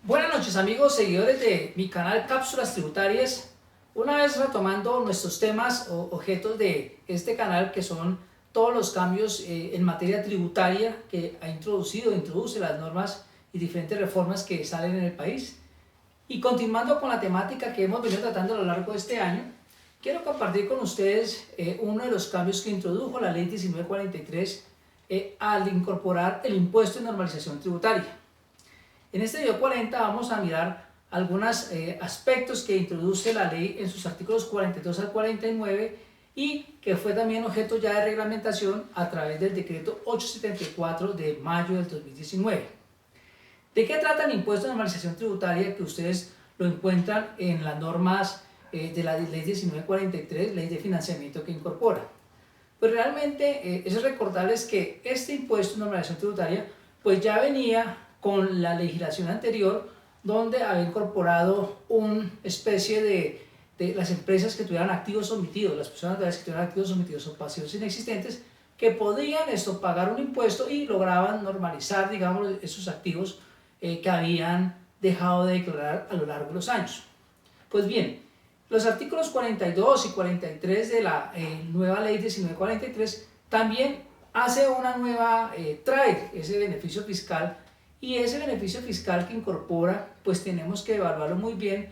Buenas noches amigos, seguidores de mi canal Cápsulas Tributarias. Una vez retomando nuestros temas o objetos de este canal, que son todos los cambios en materia tributaria que ha introduce las normas y diferentes reformas que salen en el país. Y continuando con la temática que hemos venido tratando a lo largo de este año, quiero compartir con ustedes uno de los cambios que introdujo la Ley 1943 al incorporar el impuesto de normalización tributaria. En este video 40 vamos a mirar algunos aspectos que introduce la ley en sus artículos 42 al 49 y que fue también objeto ya de reglamentación a través del decreto 874 de mayo del 2019. ¿De qué trata el impuesto de normalización tributaria que ustedes lo encuentran en las normas de la ley 1943, ley de financiamiento que incorpora? Pues realmente es recordarles que este impuesto de normalización tributaria pues ya venía con la legislación anterior, donde había incorporado una especie de las empresas que tuvieran activos omitidos, las personas que tuvieran activos omitidos o pasivos inexistentes, que podían pagar un impuesto y lograban normalizar, digamos, esos activos que habían dejado de declarar a lo largo de los años. Pues bien, los artículos 42 y 43 de la nueva ley 1943 también hace una nueva, trae ese beneficio fiscal. Y ese beneficio fiscal que incorpora, pues tenemos que evaluarlo muy bien,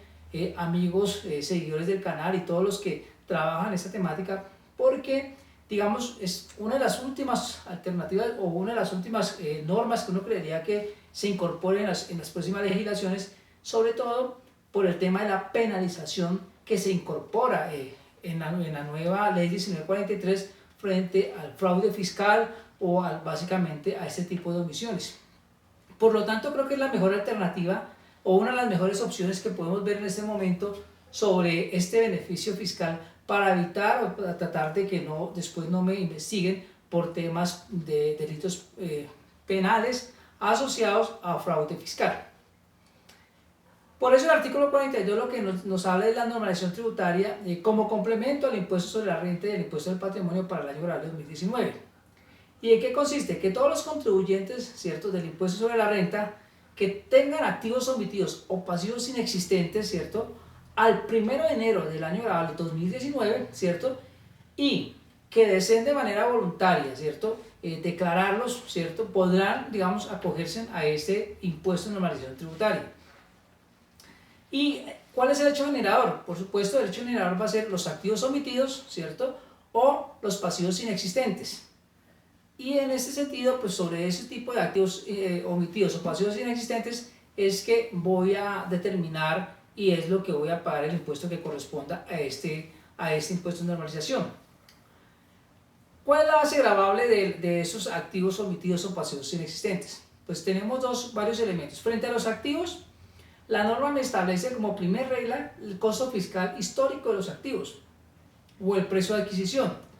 amigos, seguidores del canal y todos los que trabajan esta temática, porque, digamos, es una de las últimas alternativas o una de las últimas normas que uno creería que se incorporen en las próximas legislaciones, sobre todo por el tema de la penalización que se incorpora en la nueva ley 1943 frente al fraude fiscal o básicamente a este tipo de omisiones. Por lo tanto, creo que es la mejor alternativa o una de las mejores opciones que podemos ver en este momento sobre este beneficio fiscal para evitar o para tratar de que después no me investiguen por temas de delitos penales asociados a fraude fiscal. Por eso el artículo 42 lo que nos habla de la normalización tributaria como complemento al impuesto sobre la renta y el impuesto del patrimonio para el año grabable 2019. ¿Y en qué consiste? Que todos los contribuyentes, ¿cierto?, del impuesto sobre la renta que tengan activos omitidos o pasivos inexistentes, ¿cierto?, al 1 de enero del año grabable 2019, ¿cierto?, y que deseen de manera voluntaria, ¿cierto?, declararlos, ¿cierto?, podrán, digamos, acogerse a este impuesto de normalización tributaria. ¿Y cuál es el hecho generador? Por supuesto, el hecho generador va a ser los activos omitidos, ¿cierto?, o los pasivos inexistentes. Y en este sentido, pues sobre ese tipo de activos omitidos o pasivos inexistentes es que voy a determinar y es lo que voy a pagar el impuesto que corresponda a este impuesto de normalización. ¿Cuál es la base gravable de esos activos omitidos o pasivos inexistentes? Pues tenemos varios elementos. Frente a los activos, la norma me establece como primera regla el costo fiscal histórico de los activos o el precio de adquisición.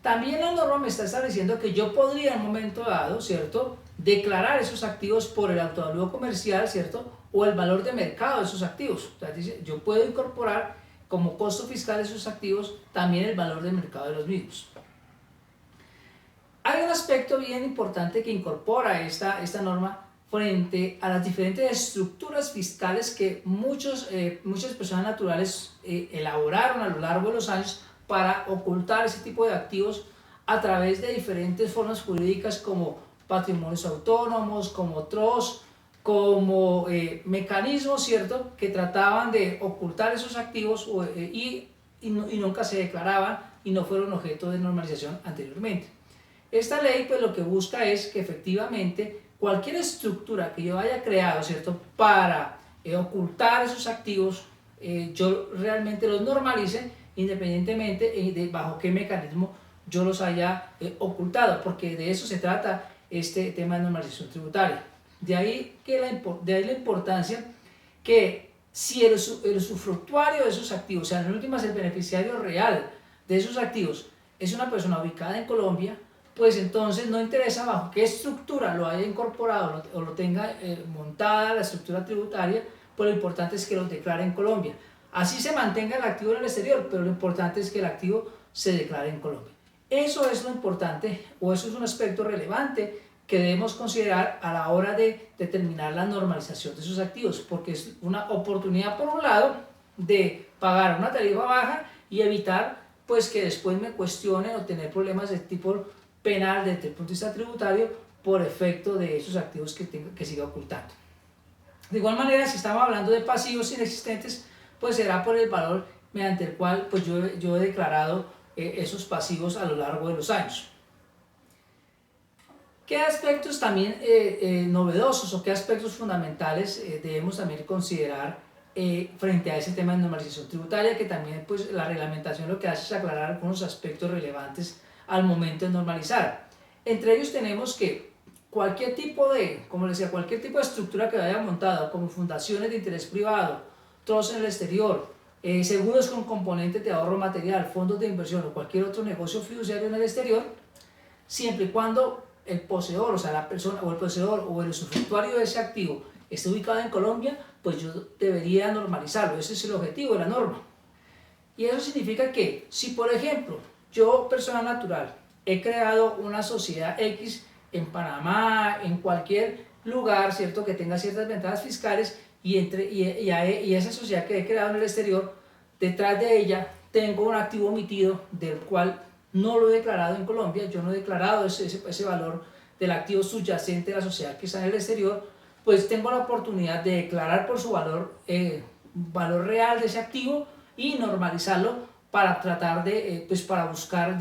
También la norma me está estableciendo que yo podría en un momento dado, ¿cierto?, declarar esos activos por el autoavalúo comercial, ¿cierto?, o el valor de mercado de esos activos. O sea, dice, yo puedo incorporar como costo fiscal de esos activos también el valor de mercado de los mismos. Hay un aspecto bien importante que incorpora esta norma frente a las diferentes estructuras fiscales que muchas personas naturales elaboraron a lo largo de los años para ocultar ese tipo de activos a través de diferentes formas jurídicas como patrimonios autónomos, como trust, como mecanismos, ¿cierto?, que trataban de ocultar esos activos y nunca se declaraban y no fueron objeto de normalización anteriormente. Esta ley pues lo que busca es que efectivamente cualquier estructura que yo haya creado, ¿cierto?, para ocultar esos activos, yo realmente los normalice independientemente de bajo qué mecanismo yo los haya ocultado, porque de eso se trata este tema de normalización tributaria. De ahí la importancia que si el usufructuario de esos activos, o sea, en últimas el beneficiario real de esos activos es una persona ubicada en Colombia, pues entonces no interesa bajo qué estructura lo haya incorporado o lo tenga montada la estructura tributaria, pues lo importante es que lo declare en Colombia. Así se mantenga el activo en el exterior, pero lo importante es que el activo se declare en Colombia. Eso es lo importante, o eso es un aspecto relevante que debemos considerar a la hora de determinar la normalización de sus activos, porque es una oportunidad por un lado de pagar una tarifa baja y evitar pues que después me cuestionen o tener problemas de tipo penal desde el punto de vista tributario por efecto de esos activos que siga ocultando. De igual manera, si estamos hablando de pasivos inexistentes, pues será por el valor mediante el cual pues yo he declarado esos pasivos a lo largo de los años. ¿Qué aspectos también novedosos o qué aspectos fundamentales debemos también considerar frente a ese tema de normalización tributaria? Que también pues la reglamentación lo que hace es aclarar algunos aspectos relevantes al momento de normalizar. Entre ellos tenemos que cualquier tipo de, como les decía, cualquier tipo de estructura que haya montado, como fundaciones de interés privado, trusts en el exterior, seguros con componentes de ahorro material, fondos de inversión o cualquier otro negocio fiduciario en el exterior, siempre y cuando el poseedor, o sea, la persona o el poseedor o el usufructuario de ese activo esté ubicado en Colombia, pues yo debería normalizarlo. Ese es el objetivo de la norma. Y eso significa que si, por ejemplo, yo, persona natural, he creado una sociedad X en Panamá, en cualquier lugar, ¿cierto?, que tenga ciertas ventajas fiscales, y esa sociedad que he creado en el exterior, detrás de ella tengo un activo omitido del cual no lo he declarado en Colombia, yo no he declarado ese valor del activo subyacente de la sociedad que está en el exterior, pues tengo la oportunidad de declarar por su valor, valor real de ese activo y normalizarlo para tratar de, pues para buscar,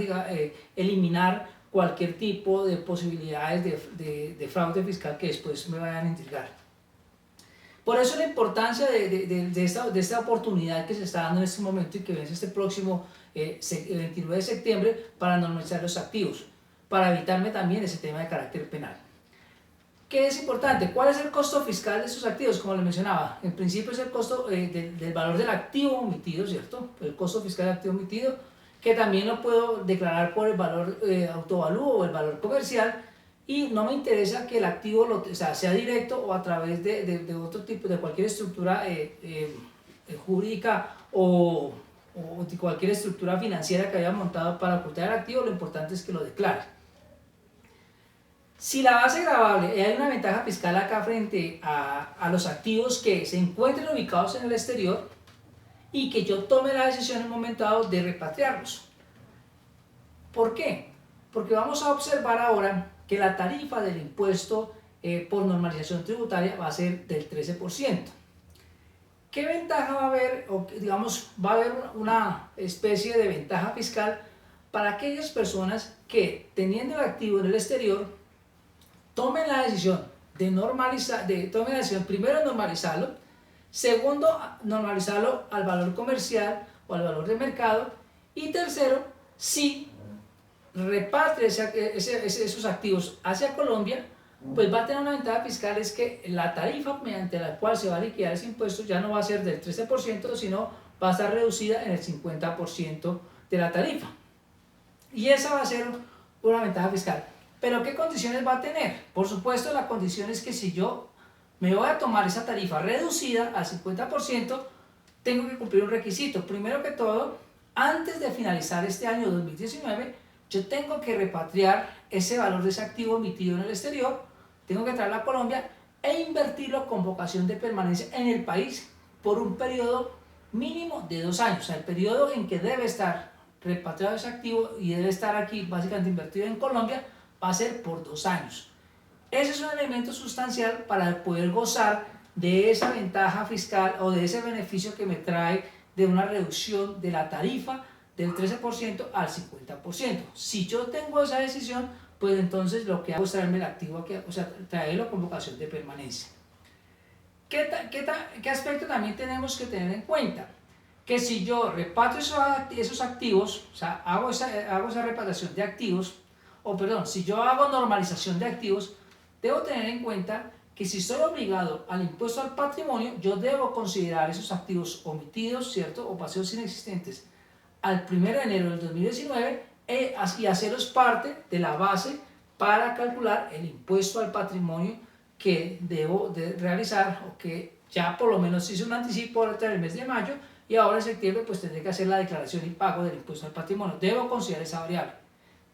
eliminar cualquier tipo de posibilidades de fraude fiscal que después me vayan a intrigar. Por eso la importancia de esta oportunidad que se está dando en este momento y que vence este próximo 29 de septiembre para normalizar los activos, para evitarme también ese tema de carácter penal. ¿Qué es importante? ¿Cuál es el costo fiscal de esos activos? Como les mencionaba, en principio es el costo del valor del activo omitido, ¿cierto? El costo fiscal del activo omitido, que también lo puedo declarar por el valor autovalúo o el valor comercial, y no me interesa que el activo sea directo o a través de otro tipo, de cualquier estructura jurídica o de cualquier estructura financiera que haya montado para ocultar el activo. Lo importante es que lo declare. Si la base gravable, hay una ventaja fiscal acá frente a los activos que se encuentren ubicados en el exterior y que yo tome la decisión en un momento dado de repatriarlos. ¿Por qué? Porque vamos a observar ahora que la tarifa del impuesto por normalización tributaria va a ser del 13%. ¿Qué ventaja va a haber? O digamos, va a haber una especie de ventaja fiscal para aquellas personas que, teniendo el activo en el exterior, tomen la decisión de normalizar, primero normalizarlo, segundo normalizarlo al valor comercial o al valor de mercado, y tercero, si repatria esos activos hacia Colombia, pues va a tener una ventaja fiscal, es que la tarifa mediante la cual se va a liquidar ese impuesto ya no va a ser del 13%, sino va a estar reducida en el 50% de la tarifa. Y esa va a ser una ventaja fiscal. ¿Pero qué condiciones va a tener? Por supuesto, la condición es que si yo me voy a tomar esa tarifa reducida al 50%, tengo que cumplir un requisito. Primero que todo, antes de finalizar este año 2019, yo tengo que repatriar ese valor de ese activo emitido en el exterior, tengo que traerlo a Colombia e invertirlo con vocación de permanencia en el país por un periodo mínimo de 2 años. O sea, el periodo en que debe estar repatriado ese activo y debe estar aquí básicamente invertido en Colombia va a ser por 2 años. Ese es un elemento sustancial para poder gozar de esa ventaja fiscal o de ese beneficio que me trae de una reducción de la tarifa del 13% al 50%. Si yo tengo esa decisión, pues entonces lo que hago es traerme el activo aquí, o sea, traerlo con vocación de permanencia. ¿Qué aspecto también tenemos que tener en cuenta? Que si yo repatrio esos activos, o sea, hago esa repatriación de activos, o perdón, si yo hago normalización de activos, debo tener en cuenta que si estoy obligado al impuesto al patrimonio, yo debo considerar esos activos omitidos, ¿cierto?, o pasivos inexistentes al 1 de enero del 2019 y hacerlos parte de la base para calcular el impuesto al patrimonio que debo de realizar, o que ya por lo menos hice un anticipo hasta el mes de mayo, y ahora en septiembre pues tendré que hacer la declaración y pago del impuesto al patrimonio. Debo considerar esa variable.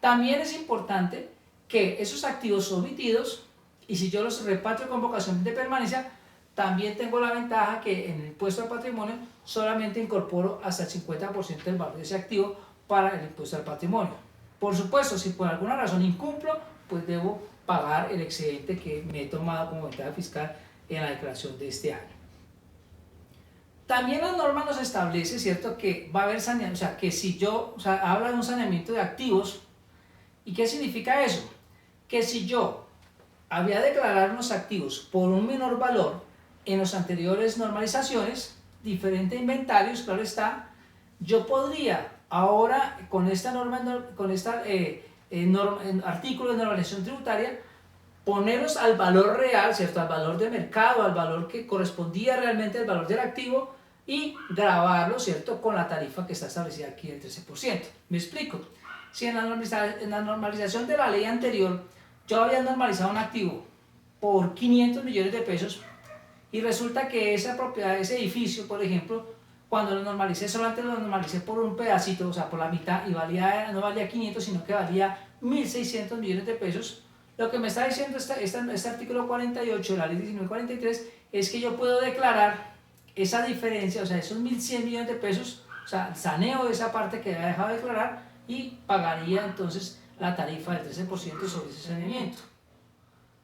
También es importante que esos activos omitidos, y si yo los repatrio con vocación de permanencia, también tengo la ventaja que en el impuesto al patrimonio solamente incorporo hasta el 50% del valor de ese activo para el impuesto al patrimonio. Por supuesto, si por alguna razón incumplo, pues debo pagar el excedente que me he tomado como ventaja fiscal en la declaración de este año. También la norma nos establece, ¿cierto?, que va a haber saneamiento, o sea, que si yo, habla de un saneamiento de activos. ¿Y qué significa eso? Que si yo había declarado unos activos por un menor valor en las anteriores normalizaciones, diferente inventarios, claro está, yo podría ahora con esta norma, con este artículo de normalización tributaria, ponerlos al valor real, ¿cierto?, al valor de mercado, al valor que correspondía realmente al valor del activo, y grabarlo, ¿cierto?, con la tarifa que está establecida aquí del 13%. ¿Me explico? Si en la normalización de la ley anterior yo había normalizado un activo por 500 millones de pesos y resulta que esa propiedad, ese edificio, por ejemplo, cuando lo normalicé, solamente lo normalicé por un pedacito, o sea, por la mitad, y no valía 500, sino que valía 1.600 millones de pesos, lo que me está diciendo este artículo 48 de la ley 1943 es que yo puedo declarar esa diferencia, o sea, esos 1.100 millones de pesos, o sea, saneo de esa parte que había dejado de declarar y pagaría entonces la tarifa del 13% sobre ese saneamiento.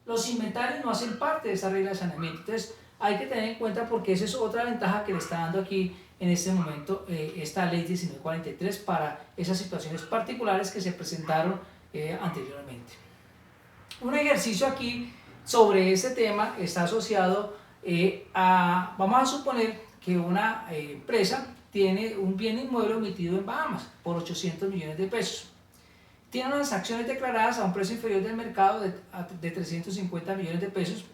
Los inventarios no hacen parte de esta regla de saneamiento, entonces hay que tener en cuenta porque esa es otra ventaja que le está dando aquí en este momento esta ley 1943 para esas situaciones particulares que se presentaron anteriormente. Un ejercicio aquí sobre este tema está asociado vamos a suponer que una empresa tiene un bien inmueble omitido en Bahamas por 800 millones de pesos. Tiene unas acciones declaradas a un precio inferior del mercado de 350 millones de pesos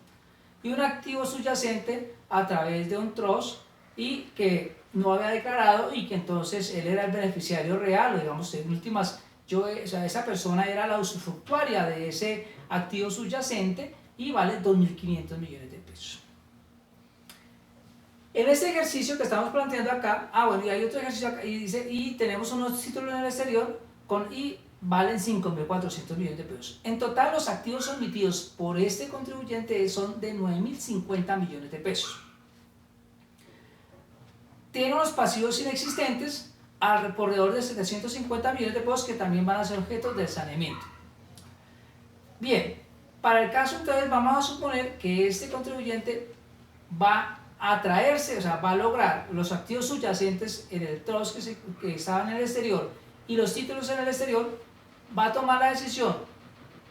y un activo subyacente a través de un trust y que no había declarado y que entonces él era el beneficiario real, o digamos, en últimas, esa persona era la usufructuaria de ese activo subyacente y vale 2.500 millones de pesos. En este ejercicio que estamos planteando acá, bueno, y hay otro ejercicio acá, y dice, y tenemos unos títulos en el exterior y valen 5.400 millones de pesos. En total, los activos omitidos por este contribuyente son de 9.050 millones de pesos. Tiene unos pasivos inexistentes alrededor de 750 millones de pesos que también van a ser objetos del saneamiento. Bien, para el caso entonces vamos a suponer que este contribuyente va a traerse, o sea, va a lograr los activos subyacentes en el trust que estaban en el exterior y los títulos en el exterior, va a tomar la decisión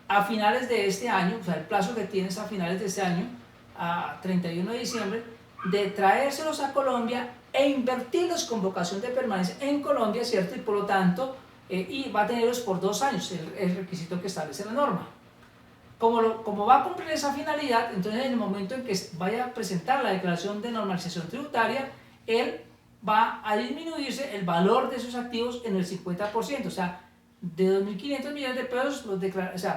a finales de este año, o sea, el plazo que tienes a finales de este año, a 31 de diciembre, de traérselos a Colombia e invertirlos con vocación de permanencia en Colombia, ¿cierto? Y por lo tanto, y va a tenerlos por 2 años, el requisito que establece la norma. Como va a cumplir esa finalidad, entonces en el momento en que vaya a presentar la declaración de normalización tributaria, él va a disminuirse el valor de esos activos en el 50%, o sea, de 2.500 millones de pesos,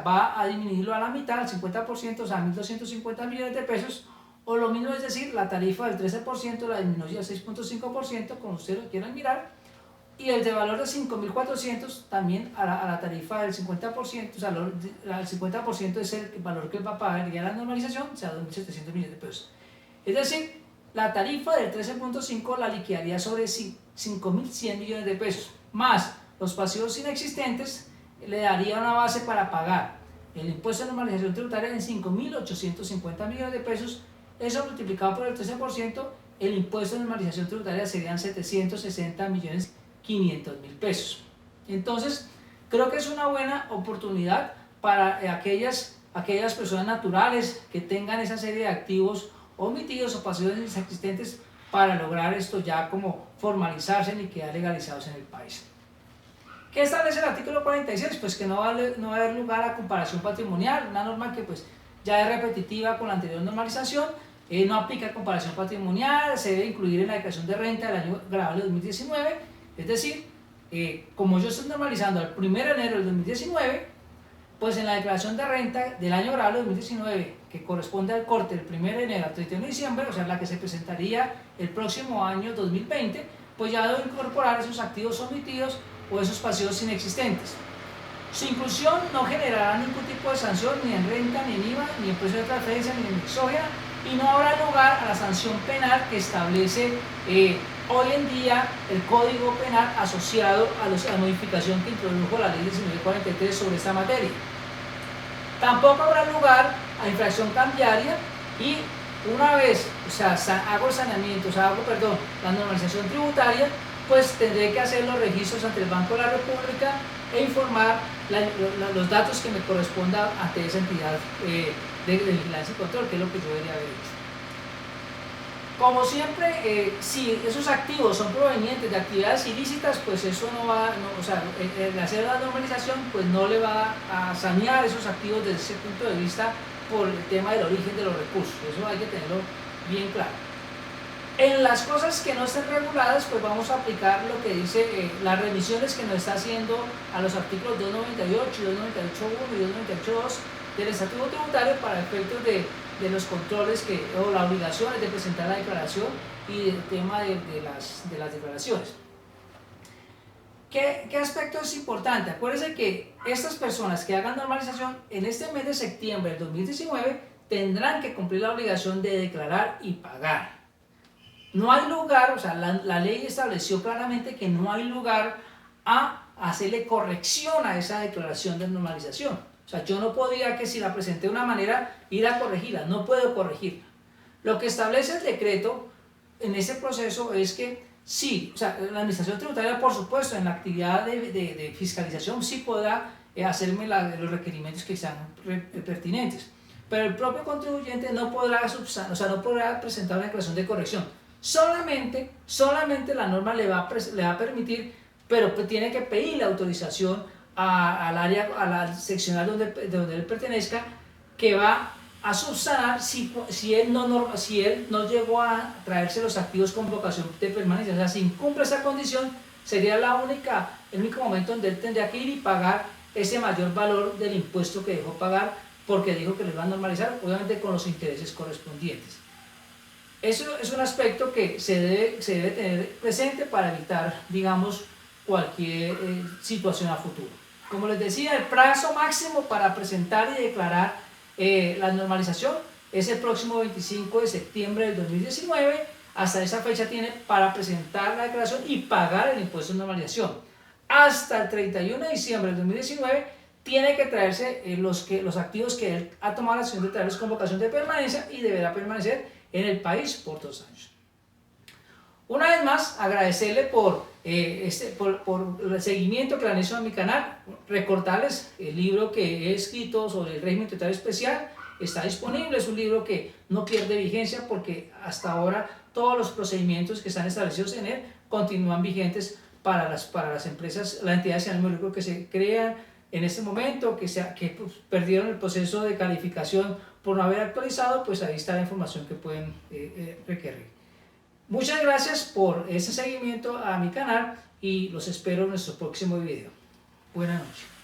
va a disminuirlo a la mitad, al 50%, o sea, 1.250 millones de pesos, o lo mismo es decir, la tarifa del 13% la disminuye al 6.5%, como ustedes lo quieran mirar, y el de valor de 5.400 también a la tarifa del 50%, o sea, el 50% es el valor que él va a pagar ya la normalización, o sea, 2.700 millones de pesos. Es decir, la tarifa del 13.5 la liquidaría sobre 5.100 millones de pesos, más los pasivos inexistentes le daría una base para pagar el impuesto de normalización tributaria en 5.850 millones de pesos, eso multiplicado por el 13%, el impuesto de normalización tributaria serían 760.500.000 pesos. Entonces, creo que es una buena oportunidad para aquellas personas naturales que tengan esa serie de activos omitidos o pasivos inexistentes para lograr esto ya como formalizarse y quedar legalizados en el país. ¿Qué establece el artículo 46? Pues que no va a haber lugar a comparación patrimonial, una norma que pues ya es repetitiva con la anterior normalización, no aplica comparación patrimonial, se debe incluir en la declaración de renta del año grabable 2019, es decir, como yo estoy normalizando al 1 de enero del 2019, pues en la declaración de renta del año grabable 2019, que corresponde al corte del 1 de enero al 31 de diciembre, o sea, la que se presentaría el próximo año 2020, pues ya debo incorporar esos activos omitidos o esos pasivos inexistentes. Su inclusión no generará ningún tipo de sanción ni en renta, ni en IVA, ni en precio de transferencia, ni en exógena, y no habrá lugar a la sanción penal que establece hoy en día el Código Penal asociado a la modificación que introdujo la Ley 1943 sobre esta materia. Tampoco habrá lugar a infracción cambiaria y una vez, hago el saneamiento, la normalización tributaria, pues tendré que hacer los registros ante el Banco de la República e informar los datos que me correspondan ante esa entidad de vigilancia y control, que es lo que yo debería haber hecho. Como siempre, si esos activos son provenientes de actividades ilícitas, pues eso no va, el hacer la normalización pues no le va a sanear esos activos desde ese punto de vista por el tema del origen de los recursos. Eso hay que tenerlo bien claro. En las cosas que no estén reguladas, pues vamos a aplicar lo que dice las remisiones que nos está haciendo a los artículos 298, 298.1 y 298.2 del Estatuto Tributario para efectos de los controles o la obligación de presentar la declaración y el tema de las declaraciones. ¿Qué aspecto es importante? Acuérdense que estas personas que hagan normalización en este mes de septiembre del 2019 tendrán que cumplir la obligación de declarar y pagar. No hay lugar, la ley estableció claramente que no hay lugar a hacerle corrección a esa declaración de normalización. Yo no podría que si la presenté de una manera ir a corregirla, no puedo corregirla. Lo que establece el decreto en ese proceso es que sí, la administración tributaria, por supuesto, en la actividad de fiscalización sí podrá hacerme los requerimientos que sean pertinentes, pero el propio contribuyente no podrá no podrá presentar una declaración de corrección. Solamente la norma le va a permitir, pero tiene que pedir la autorización al área, a la seccional donde él pertenezca, que va a subsanar si él no llegó a traerse los activos con vocación de permanencia. Si incumple esa condición, sería el único momento donde él tendría que ir y pagar ese mayor valor del impuesto que dejó pagar, porque dijo que lo iba a normalizar, obviamente con los intereses correspondientes. Eso es un aspecto que se debe tener presente para evitar, digamos, cualquier situación a futuro. Como les decía, el plazo máximo para presentar y declarar la normalización es el próximo 25 de septiembre del 2019. Hasta esa fecha tiene para presentar la declaración y pagar el impuesto de normalización. Hasta el 31 de diciembre del 2019 tiene que traerse los activos que él ha tomado la decisión de traerlos con vocación de permanencia y deberá permanecer en el país por 2 años. Una vez más, agradecerle por el seguimiento que le han hecho a mi canal, recordarles el libro que he escrito sobre el régimen tributario especial. Está disponible, es un libro que no pierde vigencia porque hasta ahora todos los procedimientos que están establecidos en él continúan vigentes para las empresas, las entidades sin ánimo de lucro que se crean en este momento, que perdieron el proceso de calificación por no haber actualizado. Pues ahí está la información que pueden requerir. Muchas gracias por ese seguimiento a mi canal y los espero en nuestro próximo video. Buenas noches.